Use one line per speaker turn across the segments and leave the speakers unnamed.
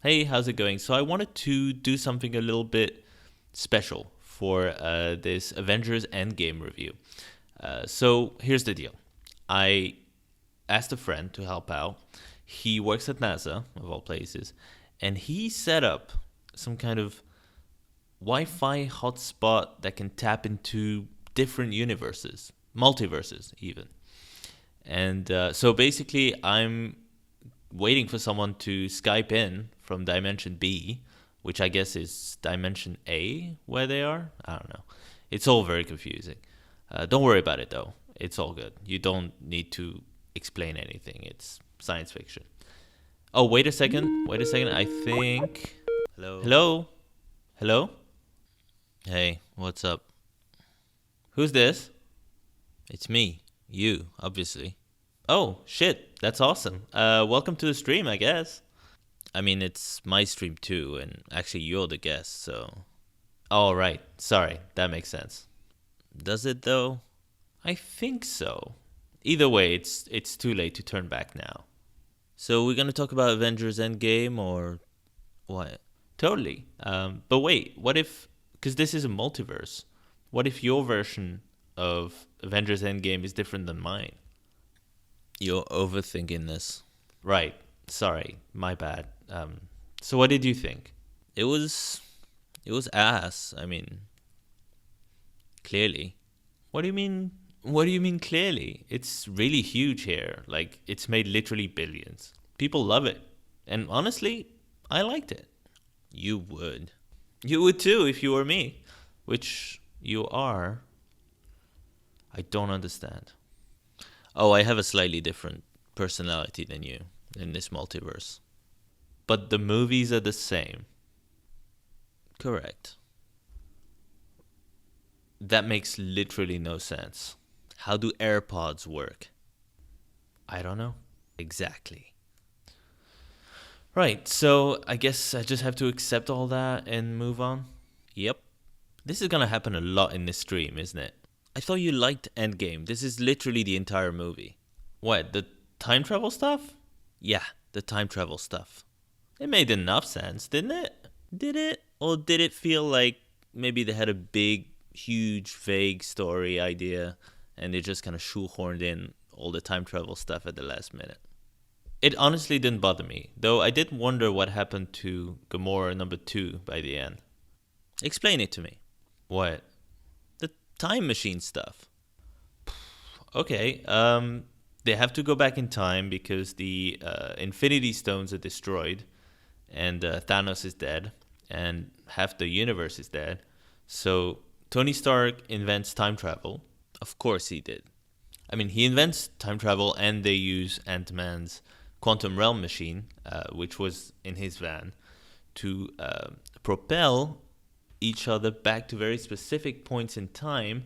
Hey, how's it going? So I wanted to do something a little bit special for this Avengers Endgame review. So here's the deal. I asked a friend to help out. He works at NASA, of all places, and he set up some kind of Wi-Fi hotspot that can tap into different universes, multiverses even. And so basically, I'm waiting for someone to Skype in from Dimension B, which I guess is Dimension A, where they are. I don't know. It's all very confusing. Don't worry about it, though. It's all good. You don't need to explain anything. It's science fiction. Oh, wait a second. Wait a second. I think.
Hello.
Hello? Hello? Hey, what's up? Who's this? It's me. You, obviously. Oh, shit. That's awesome. Welcome to the stream, I guess. I mean, it's my stream too, and actually, you're the guest, so. Oh, right. Sorry. That makes sense. Does it, though? I think so. Either way, it's too late to turn back now. So, we're gonna talk about Avengers Endgame or what? Totally. But wait, what if. Because this is a multiverse. What if your version of Avengers Endgame is different than mine?
You're overthinking this.
Right. Sorry. My bad. So what did you think?
It was it was ass. I mean, clearly.
What do you mean? What do you mean clearly? It's really huge here. Like it's made literally billions. People love it. And honestly, I liked it.
You would.
You would too if you were me, which you are. I don't understand.
Oh, I have a slightly different personality than you in this multiverse.
But the movies are the same.
Correct.
That makes literally no sense.
How do AirPods work?
I don't know.
Exactly.
Right, so I guess I just have to accept all that and move on.
Yep.
This is gonna happen a lot in this stream, isn't it?
I thought you liked Endgame. This is literally the entire movie.
What, the time travel stuff?
Yeah, the time travel stuff.
It made enough sense, didn't it?
Did it? Or did it feel like maybe they had a big, huge, vague story idea and they just kind of shoehorned in all the time travel stuff at the last minute?
It honestly didn't bother me, though I did wonder what happened to Gamora number 2 by the end.
Explain it to me.
What?
The time machine stuff.
Okay, they have to go back in time because the Infinity Stones are destroyed and Thanos is dead and half the universe is dead. So Tony Stark invents time travel.
Of course he did.
I mean, he invents time travel and they use Ant-Man's quantum realm machine, which was in his van, to propel each other back to very specific points in time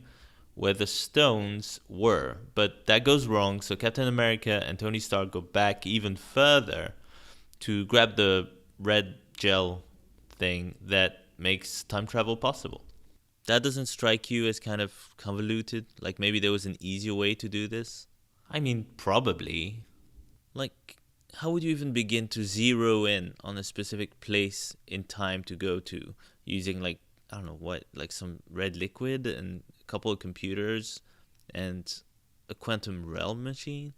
where the stones were. But that goes wrong, so Captain America and Tony Stark go back even further to grab the red gel thing that makes time travel possible.
That doesn't strike you as kind of convoluted? Like maybe there was an easier way to do this?
I mean, probably.
Like, how would you even begin to zero in on a specific place in time to go to using, like, I don't know what, like some red liquid and a couple of computers and a quantum realm machine?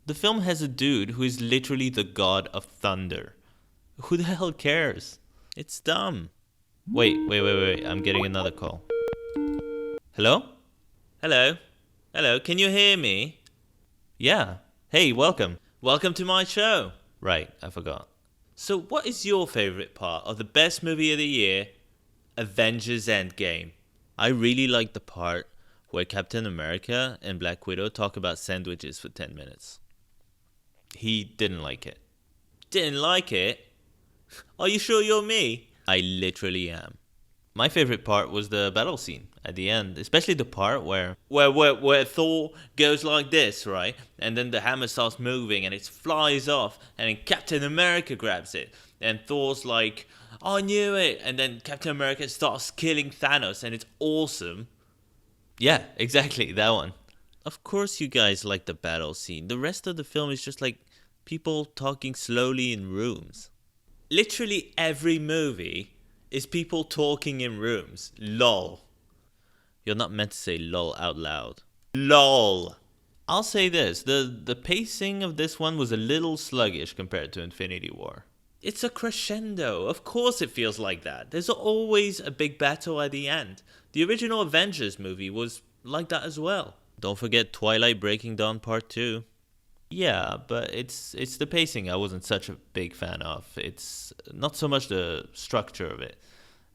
The film has a dude who is literally the god of thunder. Who the hell cares?
It's dumb.
Wait. I'm getting another call. Hello?
Hello? Hello, can you hear me?
Yeah. Hey, welcome.
Welcome to my show.
Right, I forgot.
So, what is your favorite part of the best movie of the year, Avengers Endgame? I really like the part where Captain America and Black Widow talk about sandwiches for 10 minutes.
He didn't like it.
Didn't like it? Are you sure you're me? I literally am.
My favorite part was the battle scene at the end, especially the part where Thor goes like this, right? And then the hammer starts moving and it flies off and then Captain America grabs it. And Thor's like, I knew it. And then Captain America starts killing Thanos and it's awesome. Yeah, exactly, that one.
Of course you guys like the battle scene. The rest of the film is just like people talking slowly in rooms. Literally every movie is people talking in rooms. LOL. You're not meant to say LOL out loud. LOL.
I'll say this, the pacing of this one was a little sluggish compared to Infinity War.
It's a crescendo. Of course it feels like that. There's always a big battle at the end. The original Avengers movie was like that as well. Don't forget Twilight Breaking Dawn Part 2.
Yeah, but it's the pacing I wasn't such a big fan of. It's not so much the structure of it.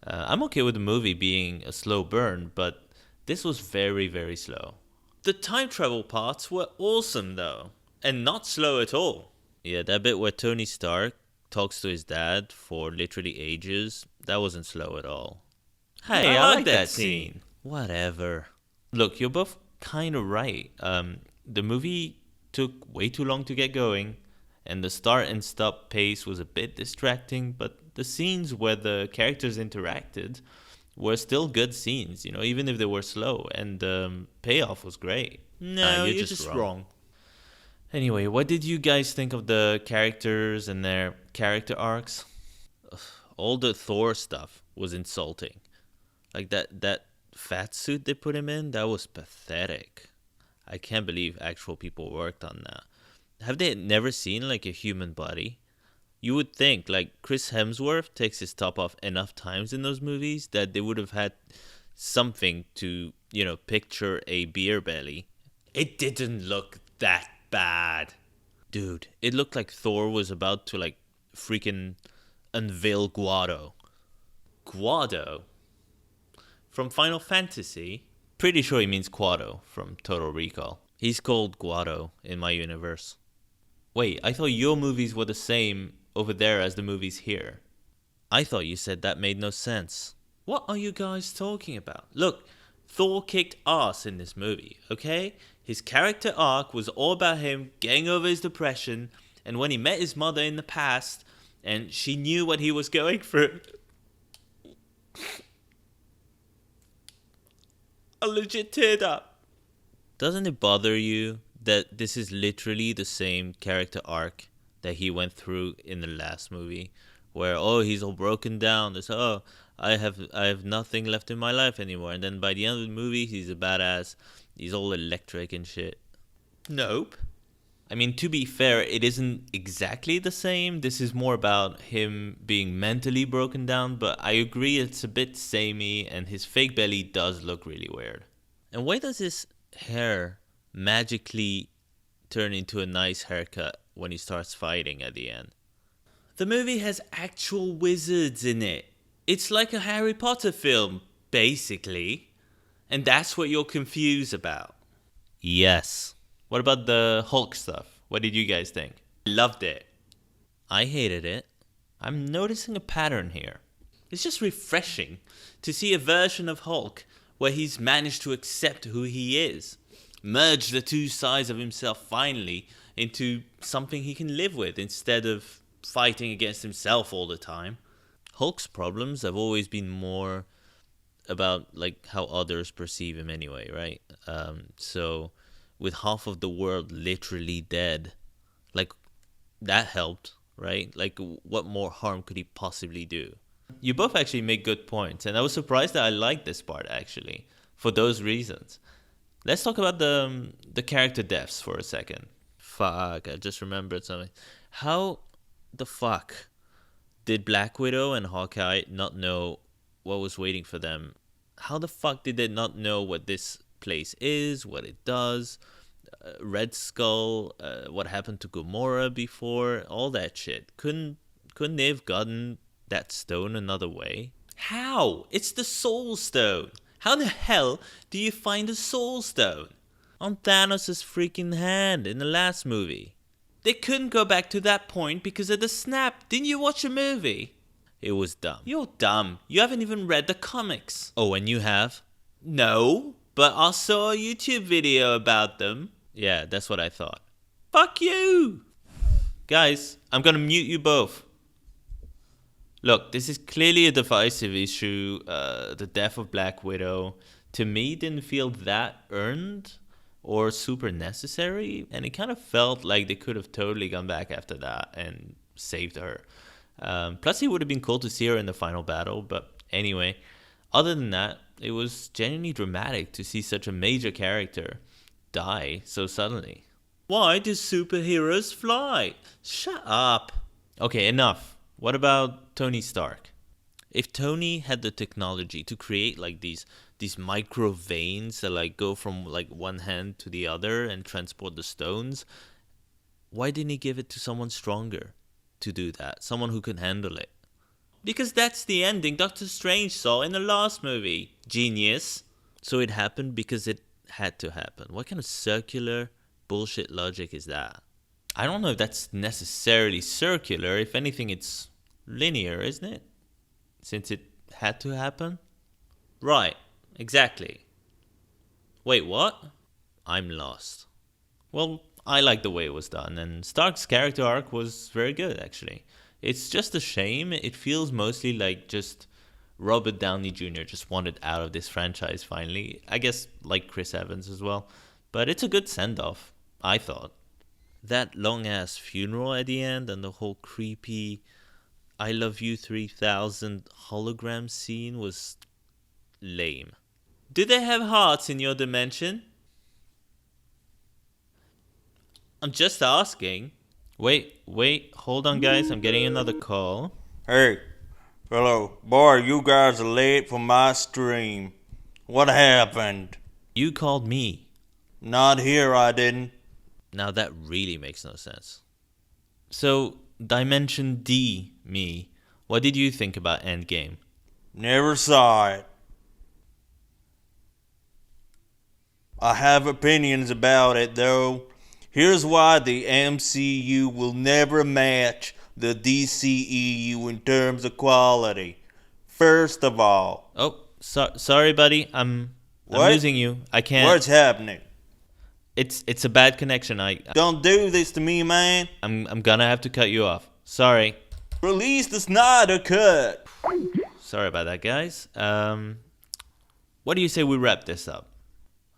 I'm okay with the movie being a slow burn, but this was very, very slow.
The time travel parts were awesome though, and not slow at all. Yeah, that bit where Tony Stark talks to his dad for literally ages, that wasn't slow at all.
Hey, I like that scene.
Whatever.
Look, you're both kind of right. The movie took way too long to get going, and the start and stop pace was a bit distracting, but the scenes where the characters interacted were still good scenes, even if they were slow, and the payoff was great.
No, you're just wrong.
Anyway, what did you guys think of the characters and their character arcs?
All the Thor stuff was insulting. Like that fat suit they put him in, that was pathetic. I can't believe actual people worked on that. Have they never seen like a human body? You would think like Chris Hemsworth takes his top off enough times in those movies that they would have had something to, picture a beer belly. It didn't look that bad. Dude, it looked like Thor was about to like freaking unveil Guado.
Guado?
From Final Fantasy?
Pretty sure he means Quado from Total Recall.
He's called Guado in my universe.
Wait, I thought your movies were the same over there as the movies here.
I thought you said that made no sense.
What are you guys talking about? Look, Thor kicked ass in this movie, okay? His character arc was all about him getting over his depression, and when he met his mother in the past, and she knew what he was going through. I legit teared up.
Doesn't it bother you that this is literally the same character arc that he went through in the last movie, where he's all broken down. There's I have nothing left in my life anymore, and then by the end of the movie he's a badass. He's all electric and shit.
Nope. I mean, to be fair, it isn't exactly the same. This is more about him being mentally broken down, but I agree it's a bit samey, and his fake belly does look really weird.
And why does his hair magically turn into a nice haircut when he starts fighting at the end?
The movie has actual wizards in it. It's like a Harry Potter film, basically. And that's what you're confused about.
Yes.
What about the Hulk stuff? What did you guys think?
Loved it. I hated it.
I'm noticing a pattern here. It's just refreshing to see a version of Hulk where he's managed to accept who he is. Merge the two sides of himself finally into something he can live with instead of fighting against himself all the time.
Hulk's problems have always been more about like how others perceive him anyway, right? So with half of the world literally dead, like that helped, right? Like what more harm could he possibly do?
You both actually make good points, and I was surprised that I liked this part actually for those reasons. Let's talk about the character deaths for a second.
Fuck, I just remembered something. How the fuck did Black Widow and Hawkeye not know what was waiting for them? How the fuck did they not know what this place is, what it does? Red Skull, what happened to Gamora before, all that shit. Couldn't they have gotten that stone another way?
How? It's the Soul Stone. How the hell do you find a Soul Stone?
On Thanos' freaking hand in the last movie.
They couldn't go back to that point because of the snap. Didn't you watch the movie?
It was dumb.
You're dumb. You haven't even read the comics.
Oh, and you have?
No, but I saw a YouTube video about them.
Yeah, that's what I thought.
Fuck you! Guys, I'm gonna mute you both. Look, this is clearly a divisive issue. The death of Black Widow, to me, didn't feel that earned or super necessary. And it kind of felt like they could have totally gone back after that and saved her. Plus, it would have been cool to see her in the final battle. But anyway, other than that, it was genuinely dramatic to see such a major character die so suddenly. Why do superheroes fly? Shut up. Okay, enough. What about Tony Stark? If Tony had the technology to create like these micro veins that like go from like one hand to the other and transport the stones, why didn't he give it to someone stronger to do that? Someone who could handle it. Because that's the ending Doctor Strange saw in the last movie. Genius. So it happened because it had to happen. What kind of circular bullshit logic is that? I don't know if that's necessarily circular. If anything, it's linear, isn't it? Since it had to happen? Right, exactly. Wait, what? I'm lost. Well, I like the way it was done, and Stark's character arc was very good, actually. It's just a shame. It feels mostly like just Robert Downey Jr. just wanted out of this franchise finally. I guess like Chris Evans as well. But it's a good send-off, I thought. That long-ass funeral at the end and the whole creepy I Love You 3000 hologram scene was lame. Do they have hearts in your dimension? I'm just asking. Wait, hold on guys, I'm getting another call.
Hey, hello. Boy, you guys are late for my stream. What happened?
You called me.
Not here, I didn't.
Now that really makes no sense. So, Dimension D, me, what did you think about Endgame?
Never saw it. I have opinions about it, though. Here's why the MCU will never match the DCEU in terms of quality. First of all...
Oh, sorry buddy, I'm losing you. I can't...
What's happening?
It's a bad connection.
Don't do this to me, man.
I'm gonna have to cut you off. Sorry.
Release the Snyder Cut.
Sorry about that, guys. What do you say we wrap this up?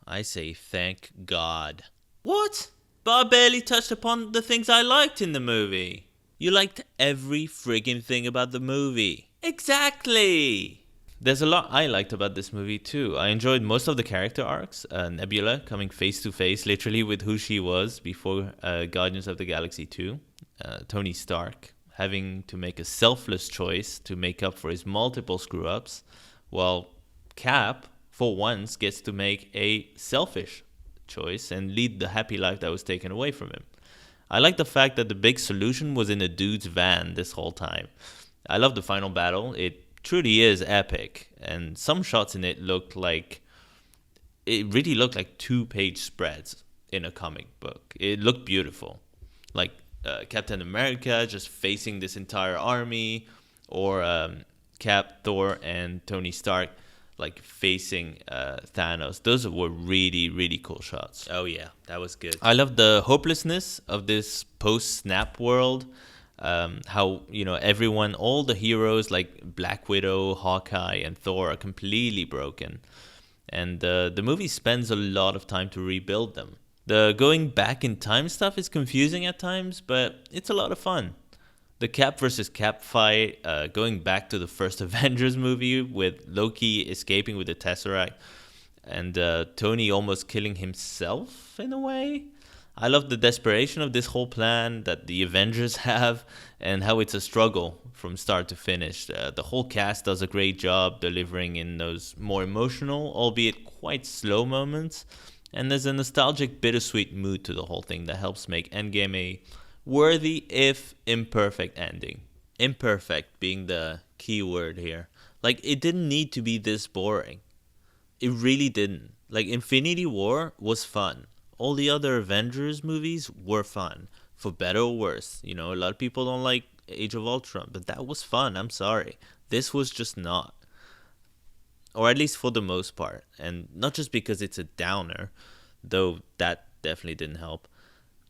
I say thank God. What? But I barely touched upon the things I liked in the movie. You liked every friggin' thing about the movie. Exactly. There's a lot I liked about this movie too. I enjoyed most of the character arcs. Nebula coming face to face literally with who she was before Guardians of the Galaxy 2. Tony Stark having to make a selfless choice to make up for his multiple screw-ups, while Cap, for once, gets to make a selfish choice and lead the happy life that was taken away from him. I like the fact that the big solution was in a dude's van this whole time. I love the final battle. It truly is epic, and some shots in it really looked like 2-page spreads in a comic book. It looked beautiful, like Captain America just facing this entire army, or Cap, Thor, and Tony Stark like facing Thanos. Those were really, really cool shots.
Oh yeah, that was good.
I love the hopelessness of this post-snap world. How, everyone, all the heroes like Black Widow, Hawkeye, and Thor are completely broken. And the movie spends a lot of time to rebuild them. The going back in time stuff is confusing at times, but it's a lot of fun. The Cap versus Cap fight, going back to the first Avengers movie with Loki escaping with the Tesseract, and Tony almost killing himself in a way. I love the desperation of this whole plan that the Avengers have, and how it's a struggle from start to finish. The whole cast does a great job delivering in those more emotional, albeit quite slow moments. And there's a nostalgic, bittersweet mood to the whole thing that helps make Endgame a worthy, if imperfect, ending. Imperfect being the key word here. Like, it didn't need to be this boring. It really didn't. Like, Infinity War was fun. All the other Avengers movies were fun, for better or worse. A lot of people don't like Age of Ultron, but that was fun. I'm sorry. This was just not. Or at least for the most part. And not just because it's a downer, though that definitely didn't help.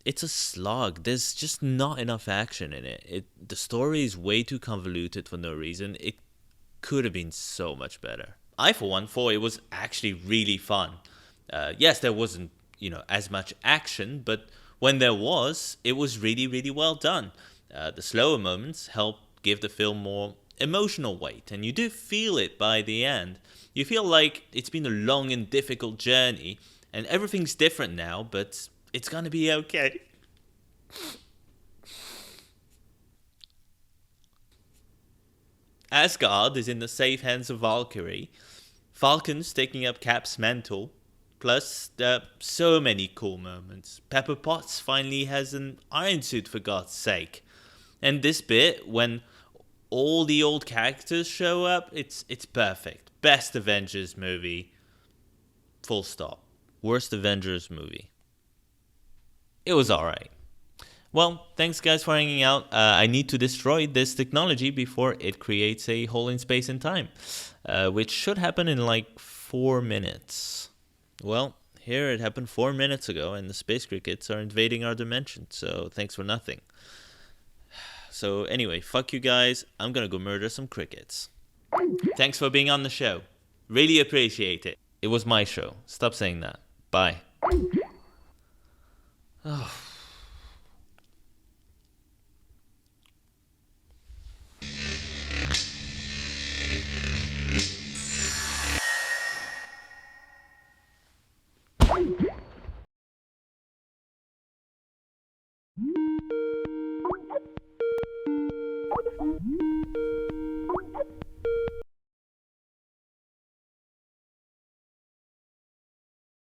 It's a slog. There's just not enough action in it. The story is way too convoluted for no reason. It could have been so much better. I, for one, thought it was actually really fun. Yes, there wasn't as much action, but when there was, it was really, really well done. The slower moments helped give the film more emotional weight, and you do feel it by the end. You feel like it's been a long and difficult journey, and everything's different now, but it's gonna be okay. Asgard is in the safe hands of Valkyrie. Falcon's taking up Cap's mantle. Plus, there are so many cool moments. Pepper Potts finally has an iron suit, for God's sake. And this bit, when all the old characters show up, it's perfect. Best Avengers movie. Full stop.
Worst Avengers movie.
It was alright. Well, thanks guys for hanging out. I need to destroy this technology before it creates a hole in space and time, which should happen in like 4 minutes.
Well, here it happened 4 minutes ago, and the space crickets are invading our dimension, so thanks for nothing. So anyway, fuck you guys. I'm gonna go murder some crickets.
Thanks for being on the show. Really appreciate it.
It was my show. Stop saying that. Bye.
Oh.